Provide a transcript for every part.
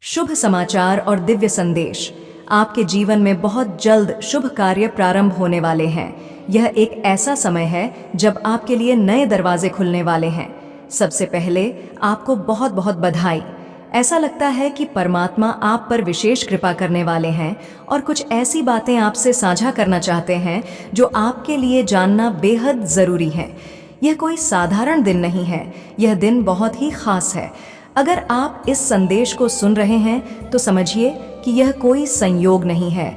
शुभ समाचार और दिव्य संदेश। आपके जीवन में बहुत जल्द शुभ कार्य प्रारंभ होने वाले हैं। यह एक ऐसा समय है जब आपके लिए नए दरवाजे खुलने वाले हैं। सबसे पहले आपको बहुत बहुत बधाई। ऐसा लगता है कि परमात्मा आप पर विशेष कृपा करने वाले हैं और कुछ ऐसी बातें आपसे साझा करना चाहते हैं जो आपके लिए जानना बेहद ज़रूरी है। यह कोई साधारण दिन नहीं है, यह दिन बहुत ही खास है। अगर आप इस संदेश को सुन रहे हैं तो समझिए कि यह कोई संयोग नहीं है।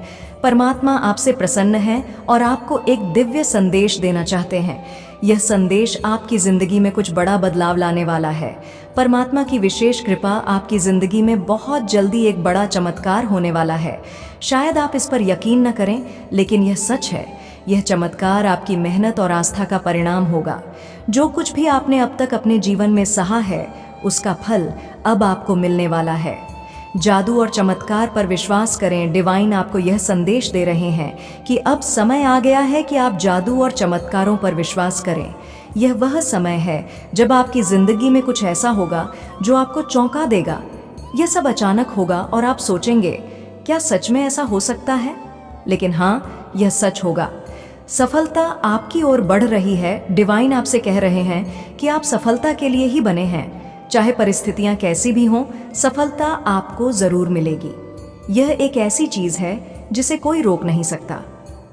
परमात्मा आपसे प्रसन्न है और आपको एक दिव्य संदेश देना चाहते हैं। यह संदेश आपकी जिंदगी में कुछ बड़ा बदलाव लाने वाला है। परमात्मा की विशेष कृपा आपकी जिंदगी में बहुत जल्दी एक बड़ा चमत्कार होने वाला है। शायद आप इस पर यकीन न करें, लेकिन यह सच है। यह चमत्कार आपकी मेहनत और आस्था का परिणाम होगा। जो कुछ भी आपने अब तक अपने जीवन में सहा है, उसका फल अब आपको मिलने वाला है। जादू और चमत्कार पर विश्वास करें। डिवाइन आपको यह संदेश दे रहे हैं कि अब समय आ गया है कि आप जादू और चमत्कारों पर विश्वास करें। यह वह समय है जब आपकी जिंदगी में कुछ ऐसा होगा जो आपको चौंका देगा। यह सब अचानक होगा और आप सोचेंगे, क्या सच में ऐसा हो सकता है? लेकिन हाँ, यह सच होगा। सफलता आपकी ओर बढ़ रही है। डिवाइन आपसे कह रहे हैं कि आप सफलता के लिए ही बने हैं। चाहे परिस्थितियां कैसी भी हों, सफलता आपको जरूर मिलेगी। यह एक ऐसी चीज है जिसे कोई रोक नहीं सकता।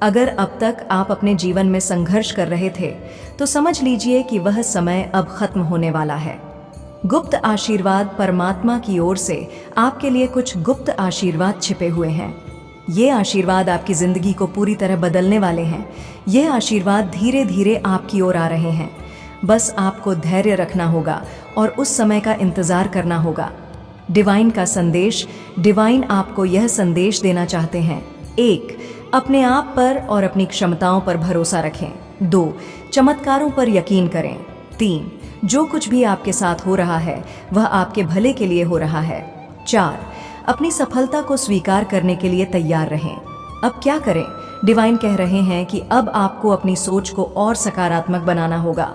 अगर अब तक आप अपने जीवन में संघर्ष कर रहे थे तो समझ लीजिए कि वह समय अब खत्म होने वाला है। गुप्त आशीर्वाद परमात्मा की ओर से आपके लिए कुछ गुप्त आशीर्वाद छिपे हुए हैं। ये आशीर्वाद आपकी जिंदगी को पूरी तरह बदलने वाले हैं। ये आशीर्वाद धीरे धीरे आपकी ओर आ रहे हैं। बस आपको धैर्य रखना होगा और उस समय का इंतजार करना होगा। डिवाइन का संदेश। डिवाइन आपको यह संदेश देना चाहते हैं। 1. अपने आप पर और अपनी क्षमताओं पर भरोसा रखें। 2. चमत्कारों पर यकीन करें। 3. जो कुछ भी आपके साथ हो रहा है वह आपके भले के लिए हो रहा है। 4. अपनी सफलता को स्वीकार करने के लिए तैयार रहें। अब क्या करें? डिवाइन कह रहे हैं कि अब आपको अपनी सोच को और सकारात्मक बनाना होगा।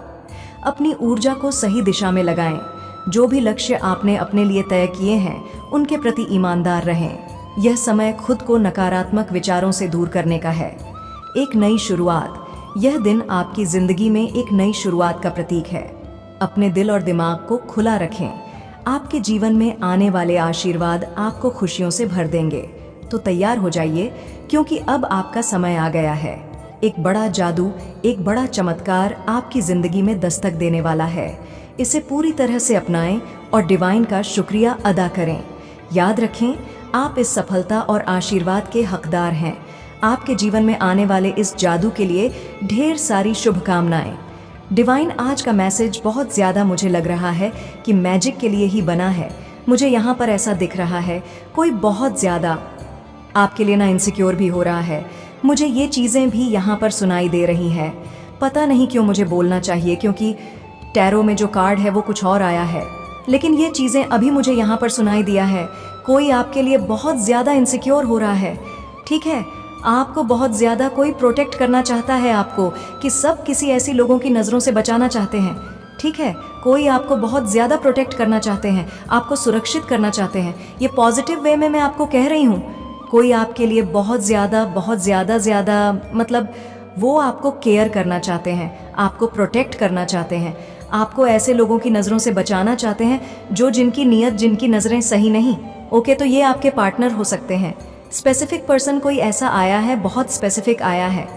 अपनी ऊर्जा को सही दिशा में लगाएं। जो भी लक्ष्य आपने अपने लिए तय किए हैं उनके प्रति ईमानदार रहें। यह समय खुद को नकारात्मक विचारों से दूर करने का है। एक नई शुरुआत। यह दिन आपकी जिंदगी में एक नई शुरुआत का प्रतीक है। अपने दिल और दिमाग को खुला रखें। आपके जीवन में आने वाले आशीर्वाद आपको खुशियों से भर देंगे। तो तैयार हो जाइए, क्योंकि अब आपका समय आ गया है। एक बड़ा जादू, एक बड़ा चमत्कार आपकी जिंदगी में दस्तक देने वाला है। इसे पूरी तरह से अपनाएं और डिवाइन का शुक्रिया अदा करें। याद रखें, आप इस सफलता और आशीर्वाद के हकदार हैं। आपके जीवन में आने वाले इस जादू के लिए ढेर सारी शुभकामनाएं। डिवाइन आज का मैसेज बहुत ज़्यादा मुझे लग रहा है कि मैजिक के लिए ही बना है। मुझे यहाँ पर ऐसा दिख रहा है, कोई बहुत ज़्यादा आपके लिए ना इनसिक्योर भी हो रहा है। मुझे ये चीज़ें भी यहाँ पर सुनाई दे रही हैं। पता नहीं क्यों मुझे बोलना चाहिए, क्योंकि टैरो में जो कार्ड है वो कुछ और आया है, लेकिन ये चीज़ें अभी मुझे यहाँ पर सुनाई दिया है। कोई आपके लिए बहुत ज़्यादा इनसिक्योर हो रहा है। ठीक है, आपको बहुत ज़्यादा कोई प्रोटेक्ट करना चाहता है, आपको कि सब किसी ऐसी लोगों की नज़रों से बचाना चाहते हैं। ठीक है, कोई आपको बहुत ज़्यादा प्रोटेक्ट करना चाहते हैं, आपको सुरक्षित करना चाहते हैं। ये पॉजिटिव वे में मैं आपको कह रही हूँ। कोई आपके लिए बहुत ज़्यादा मतलब वो आपको केयर करना चाहते हैं, आपको प्रोटेक्ट करना चाहते हैं, आपको ऐसे लोगों की नज़रों से बचाना चाहते हैं जो जिनकी नीयत, जिनकी नज़रें सही नहीं। ओके, तो ये आपके पार्टनर हो सकते हैं। स्पेसिफिक पर्सन कोई ऐसा आया है, बहुत स्पेसिफिक आया है।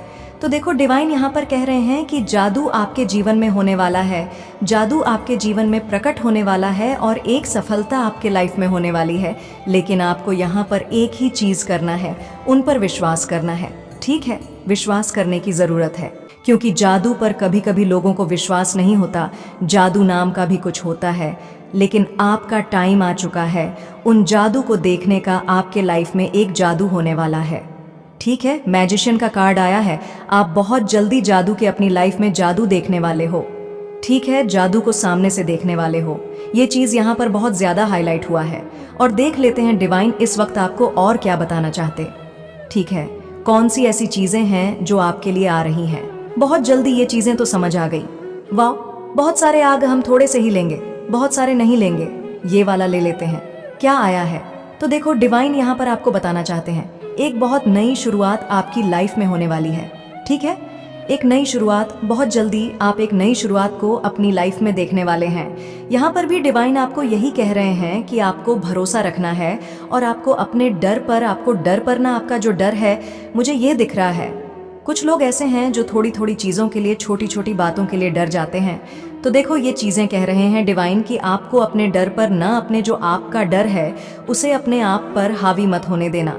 तो देखो, डिवाइन यहाँ पर कह रहे हैं कि जादू आपके जीवन में होने वाला है। जादू आपके जीवन में प्रकट होने वाला है और एक सफलता आपके लाइफ में होने वाली है। लेकिन आपको यहाँ पर एक ही चीज़ करना है, उन पर विश्वास करना है। ठीक है, विश्वास करने की ज़रूरत है, क्योंकि जादू पर कभी कभी लोगों को विश्वास नहीं होता। जादू नाम का भी कुछ होता है, लेकिन आपका टाइम आ चुका है उन जादू को देखने का। आपके लाइफ में एक जादू होने वाला है। ठीक है, मैजिशियन का कार्ड आया है। आप बहुत जल्दी जादू के अपनी लाइफ में जादू देखने वाले हो। ठीक है, जादू को सामने से देखने वाले हो। ये चीज़ यहाँ पर बहुत ज़्यादा हाईलाइट हुआ है। और देख लेते हैं डिवाइन इस वक्त आपको और क्या बताना चाहते। ठीक है, कौन सी ऐसी चीज़ें हैं जो आपके लिए आ रही हैं। बहुत जल्दी ये चीज़ें तो समझ आ गई। वाह, बहुत सारे आग हम थोड़े से ही लेंगे, बहुत सारे नहीं लेंगे। ये वाला ले लेते हैं। क्या आया है? तो देखो डिवाइन यहाँ पर आपको बताना चाहते हैं एक बहुत नई शुरुआत आपकी लाइफ में होने वाली है। ठीक है, एक नई शुरुआत, बहुत जल्दी आप एक नई शुरुआत को अपनी लाइफ में देखने वाले हैं। यहाँ पर भी डिवाइन आपको यही कह रहे हैं कि आपको भरोसा रखना है और आपको अपने डर पर ना, आपका जो डर है मुझे ये दिख रहा है। कुछ लोग ऐसे हैं जो थोड़ी थोड़ी चीज़ों के लिए, छोटी छोटी बातों के लिए डर जाते हैं। तो देखो ये चीज़ें कह रहे हैं डिवाइन कि आपको अपने डर पर ना, अपने जो आपका डर है उसे अपने आप पर हावी मत होने देना,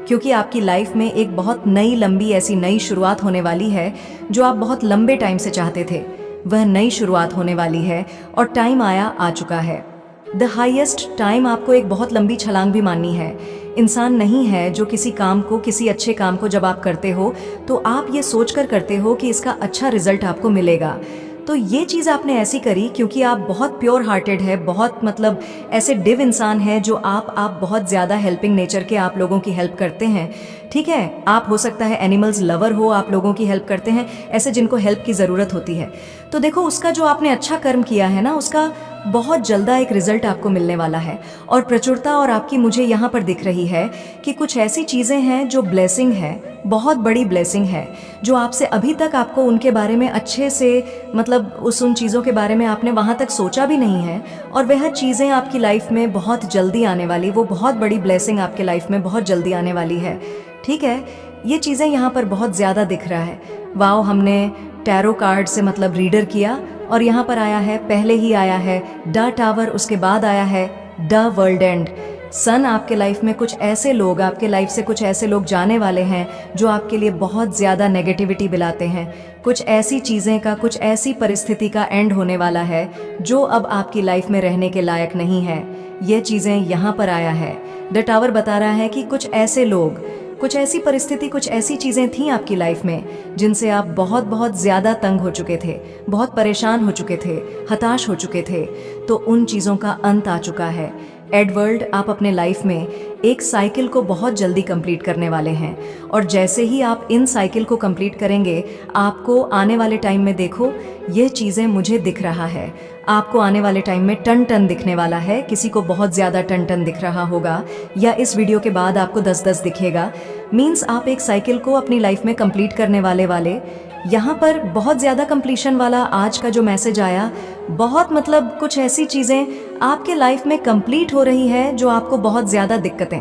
क्योंकि आपकी लाइफ में एक बहुत नई लंबी ऐसी नई शुरुआत होने वाली है जो आप बहुत लंबे टाइम से चाहते थे। वह नई शुरुआत होने वाली है और टाइम आ चुका है। द हाईएस्ट टाइम आपको एक बहुत लंबी छलांग भी माननी है। इंसान नहीं है जो किसी काम को, किसी अच्छे काम को जब आप करते हो तो आप ये सोचकर करते हो कि इसका अच्छा रिजल्ट आपको मिलेगा। तो ये चीज़ आपने ऐसी करी क्योंकि आप बहुत प्योर हार्टेड है, बहुत मतलब ऐसे डिव इंसान है जो आप बहुत ज़्यादा हेल्पिंग नेचर के, आप लोगों की हेल्प करते हैं। ठीक है, आप हो सकता है एनिमल्स लवर हो, आप लोगों की हेल्प करते हैं, ऐसे जिनको हेल्प की ज़रूरत होती है। तो देखो उसका जो आपने अच्छा कर्म किया है ना, उसका बहुत जल्दा एक रिजल्ट आपको मिलने वाला है। और प्रचुरता और आपकी मुझे यहाँ पर दिख रही है कि कुछ ऐसी चीज़ें हैं जो ब्लेसिंग है, बहुत बड़ी ब्लेसिंग है, जो आपसे अभी तक आपको उनके बारे में अच्छे से, मतलब उन चीज़ों के बारे में आपने वहाँ तक सोचा भी नहीं है, और वह चीज़ें आपकी लाइफ में बहुत जल्दी आने वाली, वो बहुत बड़ी ब्लेसिंग आपके लाइफ में बहुत जल्दी आने वाली है। ठीक है, ये चीज़ें यहाँ पर बहुत ज़्यादा दिख रहा है। वाओ, हमने टैरो कार्ड से मतलब रीडर किया और यहाँ पर आया है, पहले ही आया है द टावर, उसके बाद आया है द वर्ल्ड एंड। सन आपके लाइफ में कुछ ऐसे लोग, आपके लाइफ से कुछ ऐसे लोग जाने वाले हैं जो आपके लिए बहुत ज़्यादा नेगेटिविटी मिलाते हैं। कुछ ऐसी चीज़ें का, कुछ ऐसी परिस्थिति का एंड होने वाला है जो अब आपकी लाइफ में रहने के लायक नहीं है। ये चीज़ें यहाँ पर आया है। द टावर बता रहा है कि कुछ ऐसे लोग, कुछ ऐसी परिस्थिति, कुछ ऐसी चीज़ें थीं आपकी लाइफ में जिनसे आप बहुत ज़्यादा तंग हो चुके थे, बहुत परेशान हो चुके थे, हताश हो चुके थे। तो उन चीज़ों का अंत आ चुका है। एडवर्ड, आप अपने लाइफ में एक साइकिल को बहुत जल्दी कंप्लीट करने वाले हैं, और जैसे ही आप इन साइकिल को कंप्लीट करेंगे, आपको आने वाले टाइम में, देखो ये चीज़ें मुझे दिख रहा है, आपको आने वाले टाइम में टन टन दिखने वाला है। किसी को बहुत ज़्यादा टन टन दिख रहा होगा, या इस वीडियो के बाद आपको 10-10 दिखेगा। मीन्स आप एक साइकिल को अपनी लाइफ में कंप्लीट करने वाले यहाँ पर बहुत ज़्यादा कंप्लीशन वाला आज का जो मैसेज आया, बहुत मतलब कुछ ऐसी चीज़ें आपके लाइफ में कंप्लीट हो रही है जो आपको बहुत ज़्यादा दिक्कतें,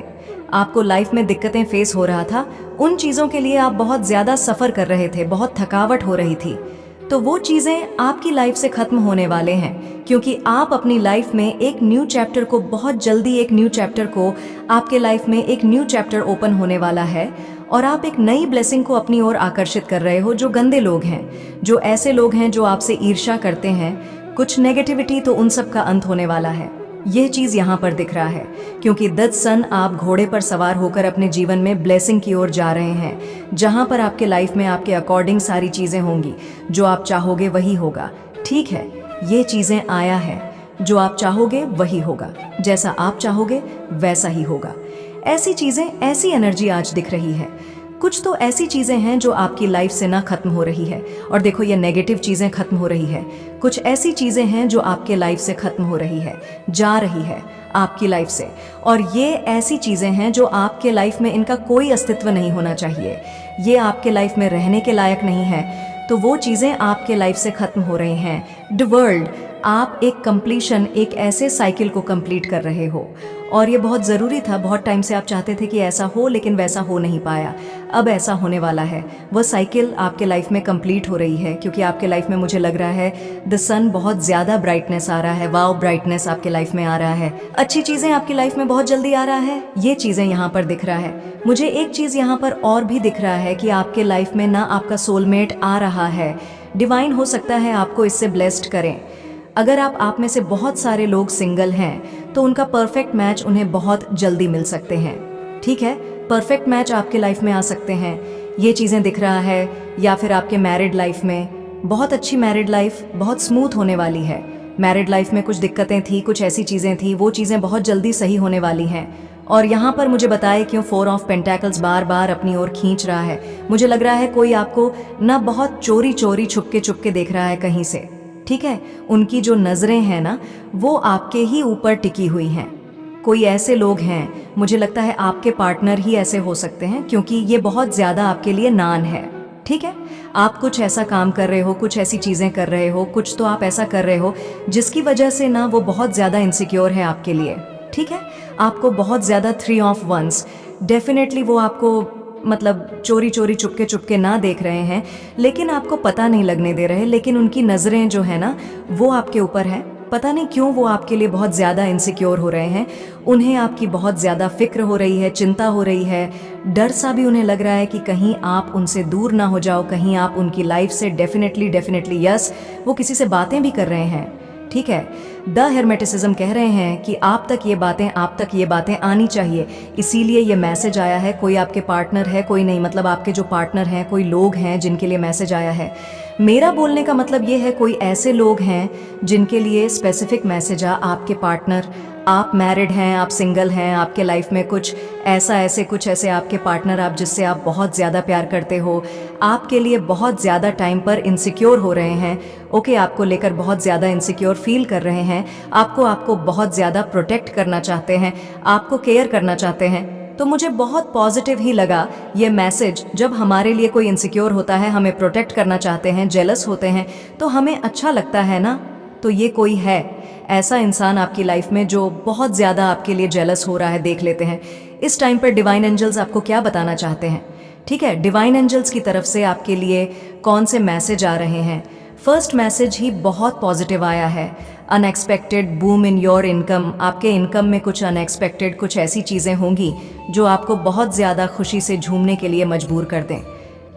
आपको लाइफ में दिक्कतें फेस हो रहा था, उन चीज़ों के लिए आप बहुत ज़्यादा सफ़र कर रहे थे, बहुत थकावट हो रही थी। तो वो चीज़ें आपकी लाइफ से ख़त्म होने वाले हैं, क्योंकि आप अपनी लाइफ में एक न्यू चैप्टर को, बहुत जल्दी एक न्यू चैप्टर को, आपके लाइफ में एक न्यू चैप्टर ओपन होने वाला है, और आप एक नई ब्लेसिंग को अपनी ओर आकर्षित कर रहे हो। जो गंदे लोग हैं, जो ऐसे लोग हैं जो आपसे ईर्ष्या करते हैं, कुछ नेगेटिविटी, तो उन सब का अंत होने वाला है। यह चीज़ यहाँ पर दिख रहा है, क्योंकि द सन, आप घोड़े पर सवार होकर अपने जीवन में ब्लेसिंग की ओर जा रहे हैं, जहाँ पर आपके लाइफ में आपके अकॉर्डिंग सारी चीज़ें होंगी, जो आप चाहोगे वही होगा। ठीक है, ये चीज़ें आया है, जो आप चाहोगे वही होगा, जैसा आप चाहोगे वैसा ही होगा। ऐसी चीज़ें, ऐसी एनर्जी आज दिख रही है। कुछ तो ऐसी चीज़ें हैं जो आपकी लाइफ से ना ख़त्म हो रही है, और देखो ये नेगेटिव चीज़ें ख़त्म हो रही है। कुछ ऐसी चीज़ें हैं जो आपके लाइफ से ख़त्म हो रही है, जा रही है आपकी लाइफ से, और ये ऐसी चीज़ें हैं जो आपके लाइफ में इनका कोई अस्तित्व नहीं होना चाहिए, ये आपके लाइफ में रहने के लायक नहीं है। तो वो चीज़ें आपके लाइफ से ख़त्म हो रही हैं। द वर्ल्ड, आप एक कंप्लीशन, एक ऐसे साइकिल को कंप्लीट कर रहे हो, और ये बहुत ज़रूरी था। बहुत टाइम से आप चाहते थे कि ऐसा हो, लेकिन वैसा हो नहीं पाया। अब ऐसा होने वाला है। वह साइकिल आपके लाइफ में कंप्लीट हो रही है, क्योंकि आपके लाइफ में मुझे लग रहा है द सन, बहुत ज़्यादा ब्राइटनेस आ रहा है। वाओ, ब्राइटनेस आपके लाइफ में आ रहा है, अच्छी चीज़ें आपकी लाइफ में बहुत जल्दी आ रहा है। ये चीज़ें यहाँ पर दिख रहा है। मुझे एक चीज़ यहाँ पर और भी दिख रहा है कि आपके लाइफ में ना आपका सोलमेट आ रहा है। डिवाइन हो सकता है आपको इससे ब्लेस्ड करें। अगर आप में से बहुत सारे लोग सिंगल हैं, तो उनका परफेक्ट मैच उन्हें बहुत जल्दी मिल सकते हैं। ठीक है, परफेक्ट मैच आपके लाइफ में आ सकते हैं, ये चीज़ें दिख रहा है। या फिर आपके मैरिड लाइफ में बहुत अच्छी मैरिड लाइफ, बहुत स्मूथ होने वाली है। मैरिड लाइफ में कुछ दिक्कतें थी, कुछ ऐसी चीज़ें थी, वो चीज़ें बहुत जल्दी सही होने वाली हैं। और यहाँ पर मुझे बताए क्यों 4 ऑफ पेंटेकल्स बार बार अपनी ओर खींच रहा है। मुझे लग रहा है कोई आपको ना बहुत चोरी चोरी छुपके देख रहा है कहीं से। ठीक है, उनकी जो नज़रें हैं ना, वो आपके ही ऊपर टिकी हुई हैं। कोई ऐसे लोग हैं, मुझे लगता है आपके पार्टनर ही ऐसे हो सकते हैं, क्योंकि ये बहुत ज़्यादा आपके लिए नान है। ठीक है, आप कुछ ऐसा काम कर रहे हो, कुछ ऐसी चीज़ें कर रहे हो, कुछ तो आप ऐसा कर रहे हो जिसकी वजह से ना वो बहुत ज़्यादा इनसिक्योर है आपके लिए। ठीक है, आपको बहुत ज़्यादा 3 ऑफ वंस, डेफिनेटली वो आपको मतलब चोरी चोरी चुपके चुपके ना देख रहे हैं, लेकिन आपको पता नहीं लगने दे रहे, लेकिन उनकी नज़रें जो है ना वो आपके ऊपर है। पता नहीं क्यों वो आपके लिए बहुत ज़्यादा इनसिक्योर हो रहे हैं, उन्हें आपकी बहुत ज़्यादा फिक्र हो रही है, चिंता हो रही है, डर सा भी उन्हें लग रहा है कि कहीं आप उनसे दूर ना हो जाओ, कहीं आप उनकी लाइफ से डेफिनेटली यस वो किसी से बातें भी कर रहे हैं। ठीक है, द हेर्मेटिसिज्म कह रहे हैं कि आप तक ये बातें आनी चाहिए, इसीलिए ये मैसेज आया है। कोई आपके पार्टनर है, कोई नहीं, मतलब आपके जो पार्टनर हैं, कोई लोग हैं जिनके लिए मैसेज आया है। मेरा बोलने का मतलब ये है, कोई ऐसे लोग हैं जिनके लिए स्पेसिफिक मैसेज आ, आपके पार्टनर, आप मैरिड हैं, आप सिंगल हैं, आपके लाइफ में कुछ ऐसे आपके पार्टनर आप जिससे आप बहुत ज़्यादा प्यार करते हो, आपके लिए बहुत ज़्यादा टाइम पर इनसिक्योर हो रहे हैं। ओके, आपको लेकर बहुत ज़्यादा इनसिक्योर फील कर रहे हैं, आपको बहुत ज़्यादा प्रोटेक्ट करना चाहते हैं, आपको केयर करना चाहते हैं। तो मुझे बहुत पॉजिटिव ही लगा ये मैसेज। जब हमारे लिए कोई इनसिक्योर होता है, हमें प्रोटेक्ट करना चाहते हैं, जेलस होते हैं, तो हमें अच्छा लगता है ना। तो ये कोई है ऐसा इंसान आपकी लाइफ में जो बहुत ज़्यादा आपके लिए जेलस हो रहा है, देख लेते हैं। इस टाइम पर डिवाइन एंजल्स आपको क्या बताना चाहते हैं? ठीक है, डिवाइन एंजल्स की तरफ से आपके लिए कौन से मैसेज आ रहे हैं? फर्स्ट मैसेज ही बहुत पॉजिटिव आया है, unexpected boom in your income. आपके इनकम में कुछ अनएक्सपेक्टेड कुछ ऐसी चीज़ें होंगी जो आपको बहुत ज़्यादा खुशी से झूमने के लिए मजबूर कर दें।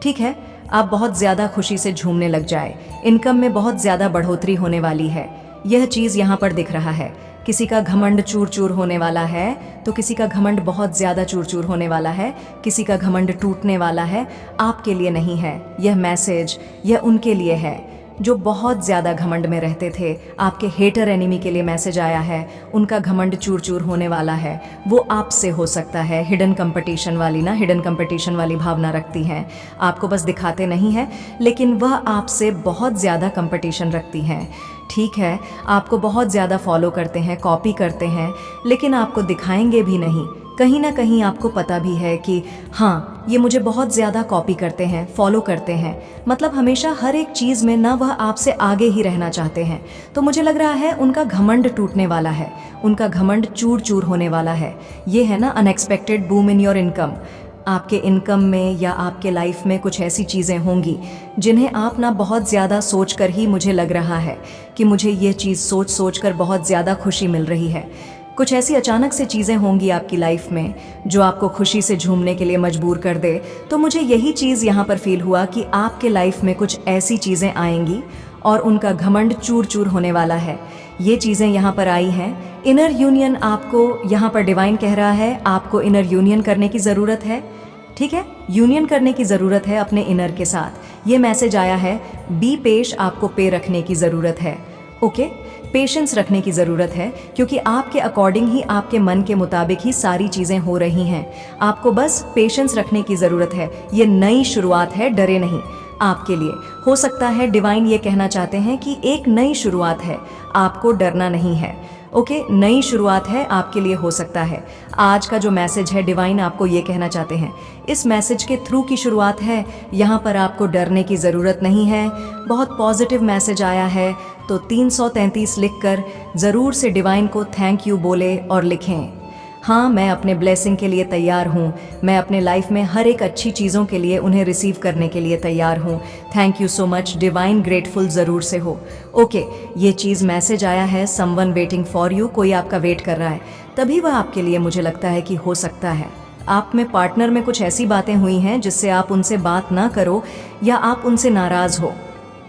ठीक है, आप बहुत ज़्यादा खुशी से झूमने लग जाए, इनकम में बहुत ज़्यादा बढ़ोतरी होने वाली है, यह चीज़ यहाँ पर दिख रहा है। किसी का घमंड चूर चूर होने वाला है, तो किसी का घमंड बहुत ज़्यादा चूर चूर होने वाला है, किसी का घमंड टूटने वाला है। आपके लिए नहीं है यह मैसेज, यह उनके लिए है जो बहुत ज़्यादा घमंड में रहते थे। आपके हेटर एनिमी के लिए मैसेज आया है, उनका घमंड चूर चूर होने वाला है। वो आपसे हो सकता है हिडन कंपटीशन वाली भावना रखती हैं, आपको बस दिखाते नहीं हैं, लेकिन वह आपसे बहुत ज़्यादा कंपटीशन रखती हैं। ठीक है, आपको बहुत ज़्यादा फॉलो करते हैं, कॉपी करते हैं, लेकिन आपको दिखाएंगे भी नहीं। कहीं ना कहीं आपको पता भी है कि हाँ, ये मुझे बहुत ज़्यादा कॉपी करते हैं, फॉलो करते हैं, मतलब हमेशा हर एक चीज़ में ना वह आपसे आगे ही रहना चाहते हैं। तो मुझे लग रहा है उनका घमंड टूटने वाला है, उनका घमंड चूर चूर होने वाला है। ये है ना unexpected boom in your income. आपके इनकम में या आपके लाइफ में कुछ ऐसी चीज़ें होंगी जिन्हें आप ना बहुत ज़्यादा सोच कर ही, मुझे लग रहा है कि मुझे ये चीज़ सोच कर बहुत ज़्यादा खुशी मिल रही है। कुछ ऐसी अचानक से चीज़ें होंगी आपकी लाइफ में जो आपको खुशी से झूमने के लिए मजबूर कर दे। तो मुझे यही चीज़ यहाँ पर फील हुआ कि आपके लाइफ में कुछ ऐसी चीज़ें आएंगी और उनका घमंड चूर चूर होने वाला है। ये चीज़ें यहाँ पर आई हैं। इनर यूनियन आपको यहाँ पर डिवाइन कह रहा है, आपको इनर यूनियन करने की ज़रूरत है। ठीक है, यूनियन करने की ज़रूरत है अपने इनर के साथ। ये मैसेज आया है, बी पेश, आपको पे रखने की ज़रूरत है। ओके, पेशेंस रखने की ज़रूरत है, क्योंकि आपके अकॉर्डिंग ही, आपके मन के मुताबिक ही सारी चीज़ें हो रही हैं। आपको बस पेशेंस रखने की ज़रूरत है। ये नई शुरुआत है, डरे नहीं। आपके लिए हो सकता है डिवाइन ये कहना चाहते हैं कि एक नई शुरुआत है, आपको डरना नहीं है। ओके, नई शुरुआत है, आपके लिए हो सकता है। आज का जो मैसेज है, डिवाइन आपको ये कहना चाहते हैं, इस मैसेज के थ्रू की शुरुआत है। यहाँ पर आपको डरने की ज़रूरत नहीं है। बहुत पॉजिटिव मैसेज आया है, तो 333 लिखकर ज़रूर से डिवाइन को थैंक यू बोले और लिखें, हाँ, मैं अपने ब्लेसिंग के लिए तैयार हूँ, मैं अपने लाइफ में हर एक अच्छी चीज़ों के लिए उन्हें रिसीव करने के लिए तैयार हूँ। Thank you so much divine, grateful ज़रूर से हो। ओके, ये चीज़ मैसेज आया है, समवन वेटिंग फॉर यू, कोई आपका वेट कर रहा है, तभी वह आपके लिए, मुझे लगता है कि हो सकता है आप में पार्टनर में कुछ ऐसी बातें हुई हैं जिससे आप उनसे बात ना करो या आप उनसे नाराज़ हो।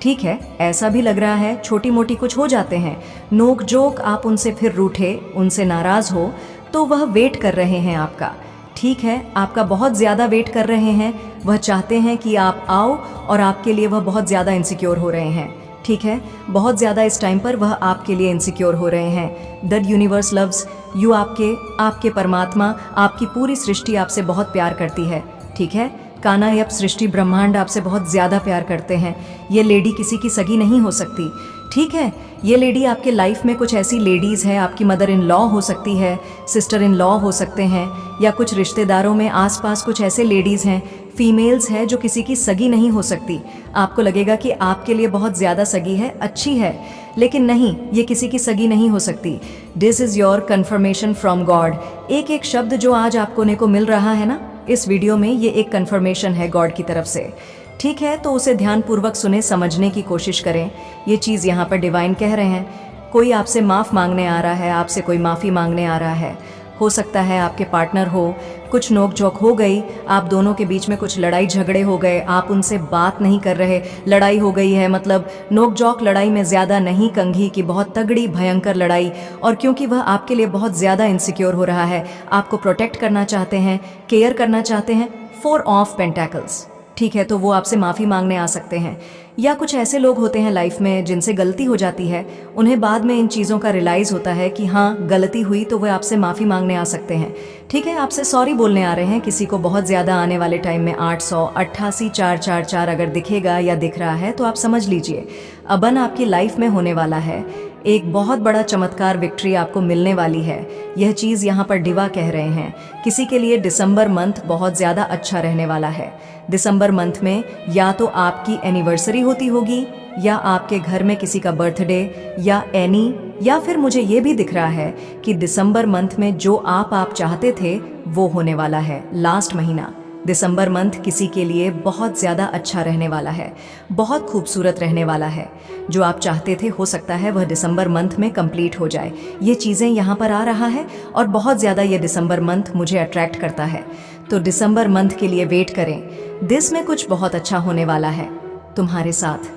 ठीक है, ऐसा भी लग रहा है, छोटी मोटी कुछ हो जाते हैं, नोक जोक, आप उनसे फिर रूठे, उनसे नाराज़ हो, तो वह वेट कर रहे हैं आपका। ठीक है, आपका बहुत ज़्यादा वेट कर रहे हैं, वह चाहते हैं कि आप आओ, और आपके लिए वह बहुत ज़्यादा इनसिक्योर हो रहे हैं। ठीक है, बहुत ज़्यादा इस टाइम पर वह आपके लिए इनसिक्योर हो रहे हैं। द यूनिवर्स लव्स यू, आपके परमात्मा, आपकी पूरी सृष्टि आपसे बहुत प्यार करती है। ठीक है, कानायप सृष्टि ब्रह्मांड आपसे बहुत ज़्यादा प्यार करते हैं। ये लेडी किसी की सगी नहीं हो सकती। ठीक है, ये लेडी आपके लाइफ में कुछ ऐसी लेडीज़ है, आपकी मदर इन लॉ हो सकती है, सिस्टर इन लॉ हो सकते हैं, या कुछ रिश्तेदारों में आसपास कुछ ऐसे लेडीज़ हैं, फीमेल्स है जो किसी की सगी नहीं हो सकती। आपको लगेगा कि आपके लिए बहुत ज़्यादा सगी है, अच्छी है, लेकिन नहीं, ये किसी की सगी नहीं हो सकती। This is your conformation from God. एक एक शब्द जो आज आपको ने को मिल रहा है ना इस वीडियो में, ये एक कन्फर्मेशन है गॉड की तरफ से। ठीक है, तो उसे ध्यानपूर्वक सुने, समझने की कोशिश करें। ये चीज़ यहाँ पर डिवाइन कह रहे हैं। कोई आपसे माफ़ मांगने आ रहा है, आपसे कोई माफ़ी मांगने आ रहा है। हो सकता है आपके पार्टनर हो, कुछ नोक झोंक हो गई, आप दोनों के बीच में कुछ लड़ाई झगड़े हो गए, आप उनसे बात नहीं कर रहे, लड़ाई हो गई है, मतलब नोक झोंक लड़ाई में ज़्यादा नहीं, कंघी की बहुत तगड़ी भयंकर लड़ाई। और क्योंकि वह आपके लिए बहुत ज़्यादा इनसिक्योर हो रहा है, आपको प्रोटेक्ट करना चाहते हैं, केयर करना चाहते हैं, 4 ऑफ पेंटेकल्स। ठीक है, तो वो आपसे माफ़ी मांगने आ सकते हैं। या कुछ ऐसे लोग होते हैं लाइफ में जिनसे गलती हो जाती है, उन्हें बाद में इन चीज़ों का रियलाइज़ होता है कि हाँ गलती हुई, तो वे आपसे माफ़ी मांगने आ सकते हैं। ठीक है, आपसे सॉरी बोलने आ रहे हैं। किसी को बहुत ज़्यादा आने वाले टाइम में 888 444 अगर दिखेगा या दिख रहा है तो आप समझ लीजिए अबन आपकी लाइफ में होने वाला है। एक बहुत बड़ा चमत्कार, विक्ट्री आपको मिलने वाली है। यह चीज़ यहाँ पर डिवा कह रहे हैं। किसी के लिए दिसंबर मंथ बहुत ज़्यादा अच्छा रहने वाला है। दिसंबर मंथ में या तो आपकी एनिवर्सरी होती होगी, या आपके घर में किसी का बर्थडे, या फिर मुझे ये भी दिख रहा है कि दिसंबर मंथ में जो आप चाहते थे वो होने वाला है। लास्ट महीना दिसंबर मंथ किसी के लिए बहुत ज़्यादा अच्छा रहने वाला है, बहुत खूबसूरत रहने वाला है। जो आप चाहते थे हो सकता है वह दिसंबर मंथ में कंप्लीट हो जाए। ये चीज़ें यहाँ पर आ रहा है और बहुत ज़्यादा ये दिसंबर मंथ मुझे अट्रैक्ट करता है। तो दिसंबर मंथ के लिए वेट करें। दिस में कुछ बहुत अच्छा होने वाला है तुम्हारे साथ।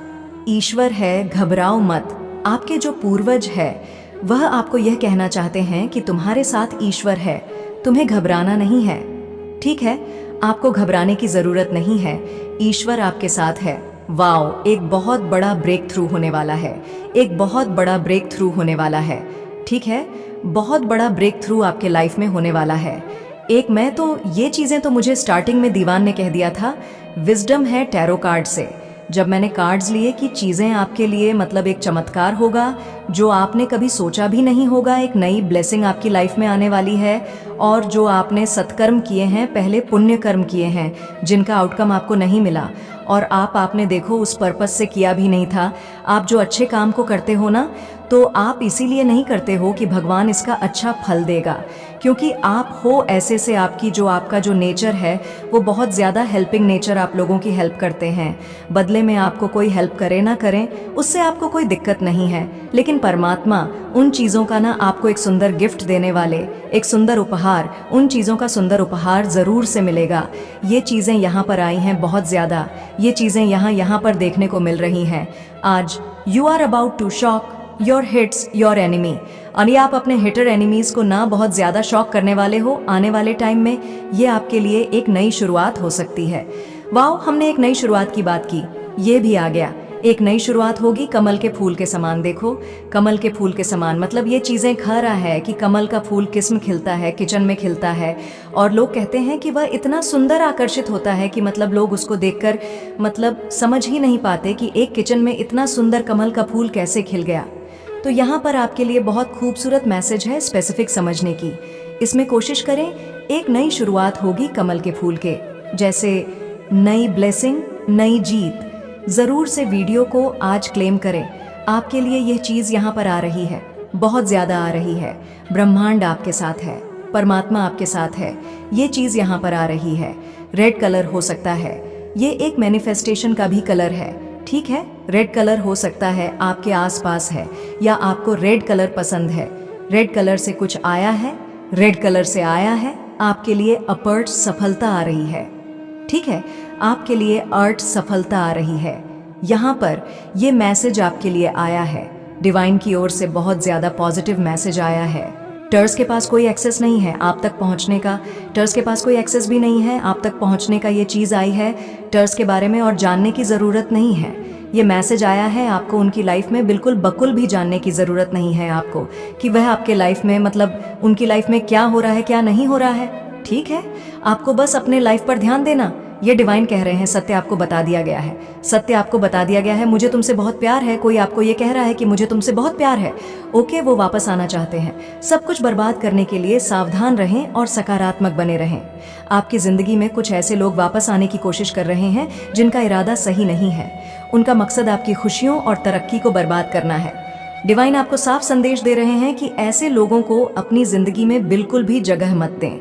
ईश्वर है, घबराओ मत। आपके जो पूर्वज है वह आपको यह कहना चाहते हैं कि तुम्हारे साथ ईश्वर है, तुम्हें घबराना नहीं है। ठीक है, आपको घबराने की ज़रूरत नहीं है, ईश्वर आपके साथ है। वाओ, एक बहुत बड़ा ब्रेक थ्रू होने वाला है, एक बहुत बड़ा ब्रेक थ्रू होने वाला है। ठीक है, बहुत बड़ा ब्रेक थ्रू आपके लाइफ में होने वाला है। मैं तो ये चीज़ें तो मुझे स्टार्टिंग में दीवान ने कह दिया था, विजडम है टैरो कार्ड से। जब मैंने कार्ड्स लिए कि चीज़ें आपके लिए मतलब एक चमत्कार होगा जो आपने कभी सोचा भी नहीं होगा, एक नई ब्लेसिंग आपकी लाइफ में आने वाली है। और जो आपने सत्कर्म किए हैं, पहले पुण्य कर्म किए हैं, जिनका आउटकम आपको नहीं मिला, और आपने देखो उस पर्पस से किया भी नहीं था। आप जो अच्छे काम को करते हो ना, तो आप इसीलिए नहीं करते हो कि भगवान इसका अच्छा फल देगा, क्योंकि आप हो ऐसे से, आपका जो नेचर है वो बहुत ज़्यादा हेल्पिंग नेचर, आप लोगों की हेल्प करते हैं। बदले में आपको कोई हेल्प करे ना करें उससे आपको कोई दिक्कत नहीं है, लेकिन परमात्मा उन चीज़ों का ना आपको एक सुंदर गिफ्ट देने वाले, एक सुंदर उपहार, उन चीज़ों का सुंदर उपहार ज़रूर से मिलेगा। ये चीज़ें यहाँ पर आई हैं बहुत ज़्यादा, ये चीज़ें यहाँ पर देखने को मिल रही हैं। आज you are about to shock your hits your enemy. और ये आप अपने हिटर एनिमीज़ को ना बहुत ज़्यादा शॉक करने वाले हो आने वाले टाइम में। ये आपके लिए एक नई शुरुआत हो सकती है। वाओ, हमने एक नई शुरुआत की बात की, ये भी आ गया। एक नई शुरुआत होगी कमल के फूल के समान। देखो, कमल के फूल के समान मतलब ये चीज़ें खा रहा है कि कमल का फूल किस्म खिलता है, किचन में खिलता है, और लोग कहते हैं कि वह इतना सुंदर आकर्षित होता है कि मतलब लोग उसको देखकर मतलब समझ ही नहीं पाते कि एक किचन में इतना सुंदर कमल का फूल कैसे खिल गया। तो यहाँ पर आपके लिए बहुत खूबसूरत मैसेज है स्पेसिफिक समझने की। इसमें कोशिश करें, एक नई शुरुआत होगी कमल के फूल के जैसे, नई ब्लेसिंग, नई जीत। ज़रूर से वीडियो को आज क्लेम करें। आपके लिए यह चीज़ यहाँ पर आ रही है, बहुत ज़्यादा आ रही है। ब्रह्मांड आपके साथ है, परमात्मा आपके साथ है। ये चीज़ यहाँ पर आ रही है। रेड कलर हो सकता है, ये एक मैनिफेस्टेशन का भी कलर है। ठीक है, रेड कलर हो सकता है आपके आसपास है, या आपको रेड कलर पसंद है। रेड कलर से कुछ आया है, रेड कलर से आया है आपके लिए अपवर्ड सफलता आ रही है। ठीक है, आपके लिए अर्थ सफलता आ रही है। यहाँ पर ये मैसेज आपके लिए आया है, डिवाइन की ओर से बहुत ज़्यादा पॉजिटिव मैसेज आया है। टर्स के पास कोई एक्सेस नहीं है आप तक पहुँचने का, टर्स के पास कोई एक्सेस भी नहीं है आप तक पहुँचने का। ये चीज़ आई है, टर्स के बारे में और जानने की ज़रूरत नहीं है। ये मैसेज आया है आपको उनकी लाइफ में बिल्कुल बकुल भी जानने की ज़रूरत नहीं है आपको कि वह आपके लाइफ में मतलब उनकी लाइफ में क्या हो रहा है क्या नहीं हो रहा है। ठीक है, आपको बस अपने लाइफ पर ध्यान देना। ये डिवाइन कह रहे हैं, सत्य आपको बता दिया गया है, सत्य आपको बता दिया गया है, मुझे तुमसे बहुत प्यार है। कोई आपको ये कह रहा है कि मुझे तुमसे बहुत प्यार है। ओके, वो वापस आना चाहते हैं। सब कुछ बर्बाद करने के लिए सावधान रहें और सकारात्मक बने रहें। आपकी जिंदगी में कुछ ऐसे लोग वापस आने की कोशिश कर रहे हैं जिनका इरादा सही नहीं है। उनका मकसद आपकी खुशियों और तरक्की को बर्बाद करना है। डिवाइन आपको साफ संदेश दे रहे हैं कि ऐसे लोगों को अपनी जिंदगी में बिल्कुल भी जगह मत दें।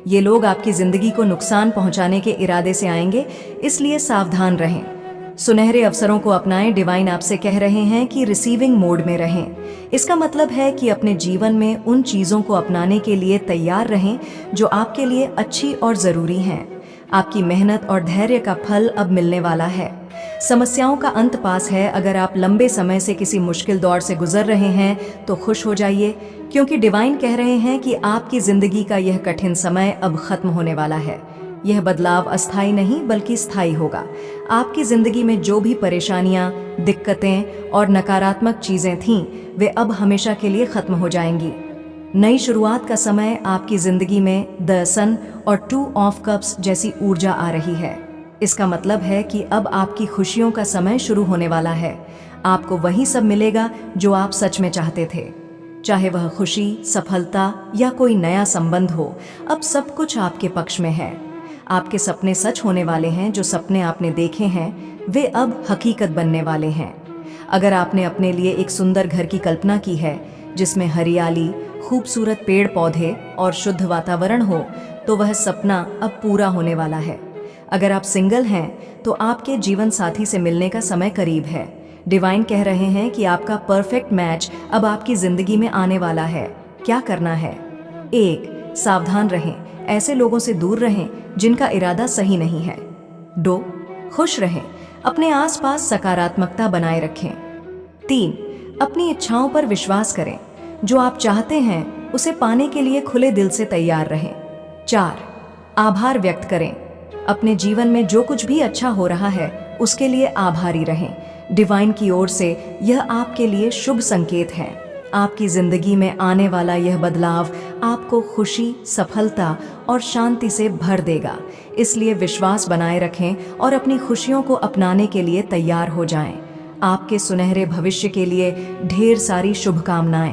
ये लोग आपकी जिंदगी को नुकसान पहुंचाने के इरादे से आएंगे, इसलिए सावधान रहें। सुनहरे अवसरों को अपनाएं। डिवाइन आपसे कह रहे हैं कि रिसीविंग मोड में रहें। इसका मतलब है कि अपने जीवन में उन चीज़ों को अपनाने के लिए तैयार रहें जो आपके लिए अच्छी और ज़रूरी हैं। आपकी मेहनत और धैर्य का फल अब मिलने वाला है। समस्याओं का अंत पास है। अगर आप लंबे समय से किसी मुश्किल दौर से गुजर रहे हैं तो खुश हो जाइए, क्योंकि डिवाइन कह रहे हैं कि आपकी जिंदगी का यह कठिन समय अब खत्म होने वाला है। यह बदलाव अस्थायी नहीं बल्कि स्थायी होगा। आपकी जिंदगी में जो भी परेशानियां, दिक्कतें और नकारात्मक चीजें थीं, वे अब हमेशा के लिए खत्म हो जाएंगी। नई शुरुआत का समय आपकी जिंदगी में द सन और 2 ऑफ कप्स जैसी ऊर्जा आ रही है। इसका मतलब है कि अब आपकी खुशियों का समय शुरू होने वाला है। आपको वही सब मिलेगा जो आप सच में चाहते थे, चाहे वह खुशी, सफलता या कोई नया संबंध हो। अब सब कुछ आपके पक्ष में है। आपके सपने सच होने वाले हैं। जो सपने आपने देखे हैं वे अब हकीकत बनने वाले हैं। अगर आपने अपने लिए एक सुंदर घर की कल्पना की है जिसमें हरियाली, खूबसूरत पेड़ पौधे और शुद्ध वातावरण हो, तो वह सपना अब पूरा होने वाला है। अगर आप सिंगल हैं तो आपके जीवन साथी से मिलने का समय करीब है। डिवाइन कह रहे हैं कि आपका परफेक्ट मैच अब आपकी जिंदगी में आने वाला है। क्या करना है? 1. सावधान रहें। ऐसे लोगों से दूर रहें जिनका इरादा सही नहीं है। 2. खुश रहें। अपने आसपास सकारात्मकता बनाए रखें। 3. अपनी इच्छाओं पर विश्वास करें। जो आप चाहते हैं उसे पाने के लिए खुले दिल से तैयार रहें। 4. आभार व्यक्त करें। अपने जीवन में जो कुछ भी अच्छा हो रहा है उसके लिए आभारी रहें। डिवाइन की ओर से यह आपके लिए शुभ संकेत है। आपकी जिंदगी में आने वाला यह बदलाव आपको खुशी, सफलता और शांति से भर देगा। इसलिए विश्वास बनाए रखें और अपनी खुशियों को अपनाने के लिए तैयार हो जाएं। आपके सुनहरे भविष्य के लिए ढेर सारी शुभकामनाएं।